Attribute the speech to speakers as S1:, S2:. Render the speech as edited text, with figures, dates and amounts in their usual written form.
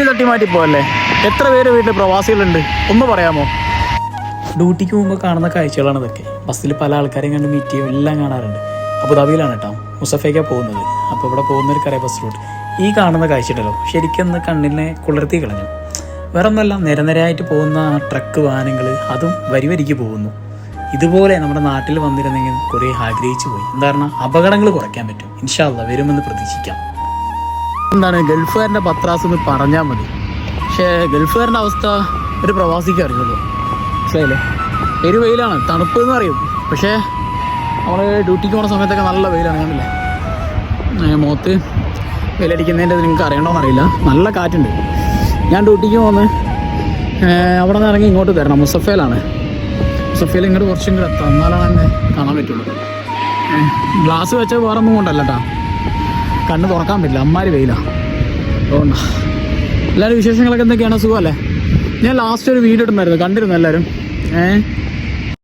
S1: ഇടിച്ചു തട്ടി മാറ്റി പോകല്ലേ. എത്ര പേര് വീട്ടിൽ പ്രവാസികളുണ്ട് ഒന്ന് പറയാമോ? ഡ്യൂട്ടിക്ക് പോകുമ്പോൾ കാണുന്ന കാഴ്ചകളാണ് ഇതൊക്കെ. ബസ്സിൽ പല ആൾക്കാരെയും കണ്ട് മീറ്റ് ചെയ്യും, എല്ലാം കാണാറുണ്ട്. അബുദാബിയിലാണ് കേട്ടോ, മുസഫയ്ക്കാണ് പോകുന്നത്. അപ്പോൾ ഇവിടെ പോകുന്നവർക്കറിയാം ബസ് റൂട്ട്. ഈ കാണുന്ന കാഴ്ച ഉണ്ടല്ലോ, ശരിക്കും ഒന്ന് കണ്ണിനെ കുളിർത്തി കളഞ്ഞു. വേറെ ഒന്നുമല്ല, നിരനിരയായിട്ട് പോകുന്ന ട്രക്ക് വാഹനങ്ങൾ, അതും വരിവരിക്ക് പോകുന്നു. ഇതുപോലെ നമ്മുടെ നാട്ടിൽ വന്നിരുന്നെങ്കിൽ കുറേ ആഗ്രഹിച്ചു പോയി. എന്താ പറഞ്ഞാൽ അപകടങ്ങൾ കുറയ്ക്കാൻ പറ്റും. ഇൻഷാ അല്ലാഹ് വരുമെന്ന് പ്രതീക്ഷിക്കാം. എന്താണ് ഗൾഫുകാരൻ്റെ പത്രാസ് എന്ന് പറഞ്ഞാൽ മതി. പക്ഷേ ഗൾഫുകാരൻ്റെ അവസ്ഥ ഒരു പ്രവാസിക്ക് അറിയുള്ളൂ. മനസ്സിലായില്ലേ? വെയിലാണ്, തണുപ്പ് എന്ന് പറയും. പക്ഷേ നമ്മൾ ഡ്യൂട്ടിക്ക് പോകുന്ന സമയത്തൊക്കെ നല്ല വെയിലാണ്. കണ്ടില്ലേ, മുഖത്ത് വെയിലടിക്കുന്നതിൻ്റെ നിങ്ങൾക്ക് അറിയണമെന്നറിയില്ല. നല്ല കാറ്റുണ്ട്. ഞാൻ ഡ്യൂട്ടിക്ക് പോകുന്നത് അവിടെ നിന്ന് ഇറങ്ങി ഇങ്ങോട്ട് തരണം. മുസഫയിലാണ്. മുസഫയിൽ ഇങ്ങോട്ട് കുറച്ചും കൂടെ എത്താം, എന്നാലാണ് എന്നെ കാണാൻ പറ്റുള്ളൂ. ഗ്ലാസ് വെച്ചാൽ വേറെ ഒന്നും കൊണ്ടല്ല കേട്ടോ, കണ്ണ് തുറക്കാൻ പറ്റില്ല, അമ്മാര് വെയിലാണ്. അതുകൊണ്ടാ. എല്ലാവരും വിശേഷങ്ങളൊക്കെ എന്തൊക്കെയാണ്? സുഖമല്ലേ? ഞാൻ ലാസ്റ്റ് ഒരു വീഡിയോ ഇടുന്നായിരുന്നു, കണ്ടിരുന്നു എല്ലാവരും.